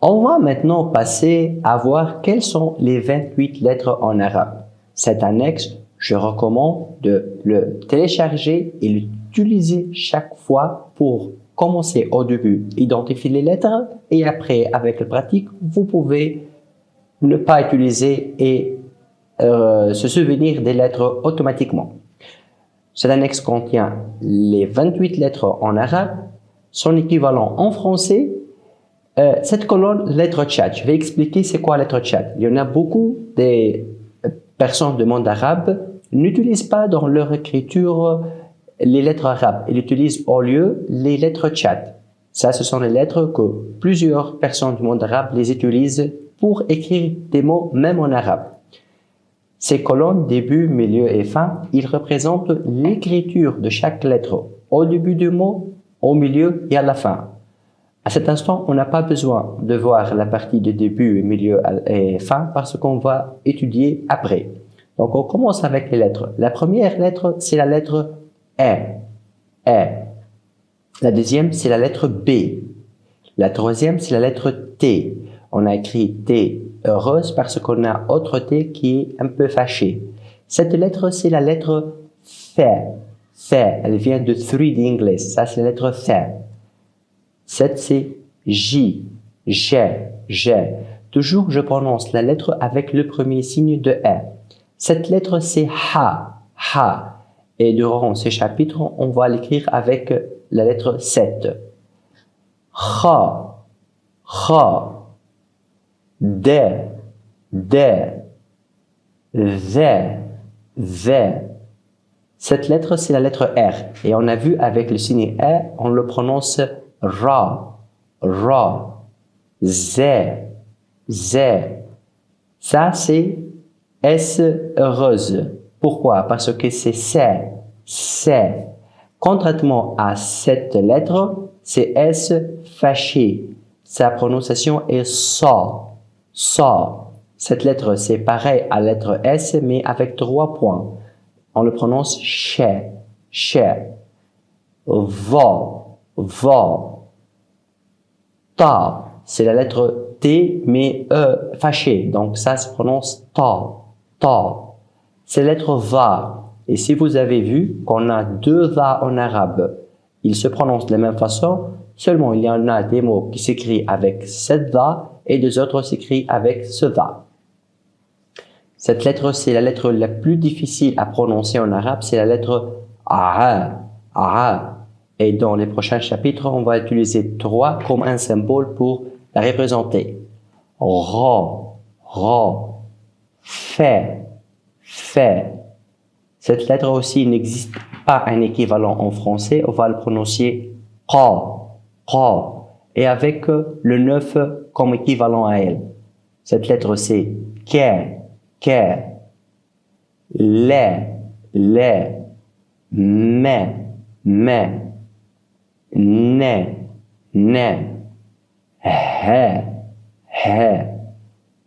On va maintenant passer à voir quelles sont les 28 lettres en arabe. Cet annexe, je recommande de le télécharger et l'utiliser chaque fois pour commencer au début, identifier les lettres et après, avec la pratique, vous pouvez ne pas utiliser et se souvenir des lettres automatiquement. Cet annexe contient les 28 lettres en arabe, son équivalent en français. Cette colonne, lettre tchad, je vais expliquer c'est quoi lettre tchad. Il y en a beaucoup des personnes du monde arabe n'utilisent pas dans leur écriture les lettres arabes. Ils utilisent au lieu les lettres tchad. Ça, ce sont les lettres que plusieurs personnes du monde arabe les utilisent pour écrire des mots même en arabe. Ces colonnes, début, milieu et fin, ils représentent l'écriture de chaque lettre au début du mot, au milieu et à la fin. À cet instant, on n'a pas besoin de voir la partie de début, milieu et fin parce qu'on va étudier après. Donc, on commence avec les lettres. La première lettre, c'est la lettre E. E. La deuxième, c'est la lettre B. La troisième, c'est la lettre T. On a écrit T heureuse parce qu'on a autre T qui est un peu fâché. Cette lettre, c'est la lettre F. F. Elle vient de three d'anglais. Ça, c'est la lettre F. Cette, c'est J. J. Toujours, je prononce la lettre avec le premier signe de E. Cette lettre, c'est H. Et durant ce chapitre, on va l'écrire avec la lettre 7. Kha. D. V. Cette lettre, c'est la lettre R. Et on a vu avec le signe E, on le prononce Ra. Z. Ça, c'est S heureuse. Pourquoi? Parce que c'est C. Contrairement à cette lettre, c'est S fâché. Sa prononciation est sa. Cette lettre, c'est pareil à la lettre S, mais avec 3 points. On le prononce ch. Va. Ta. C'est la lettre T, mais E fâché. Donc, ça se prononce ta. C'est la lettre va. Et si vous avez vu qu'on a 2 va en arabe, ils se prononcent de la même façon, seulement il y en a des mots qui s'écrivent avec cette va et des autres s'écrivent avec ce va. Cette lettre, c'est la lettre la plus difficile à prononcer en arabe, c'est la lettre A. Et dans les prochains chapitres, on va utiliser 3 comme un symbole pour la représenter. Ra. Fait. Cette lettre aussi n'existe pas un équivalent en français, on va le prononcer Qa. Et avec le 9 comme équivalent à elle. Cette lettre c'est Ke. Le. Me. Ne. He.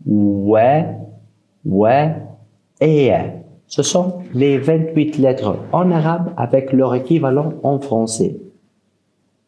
We. Et. Ce sont les 28 lettres en arabe avec leur équivalent en français.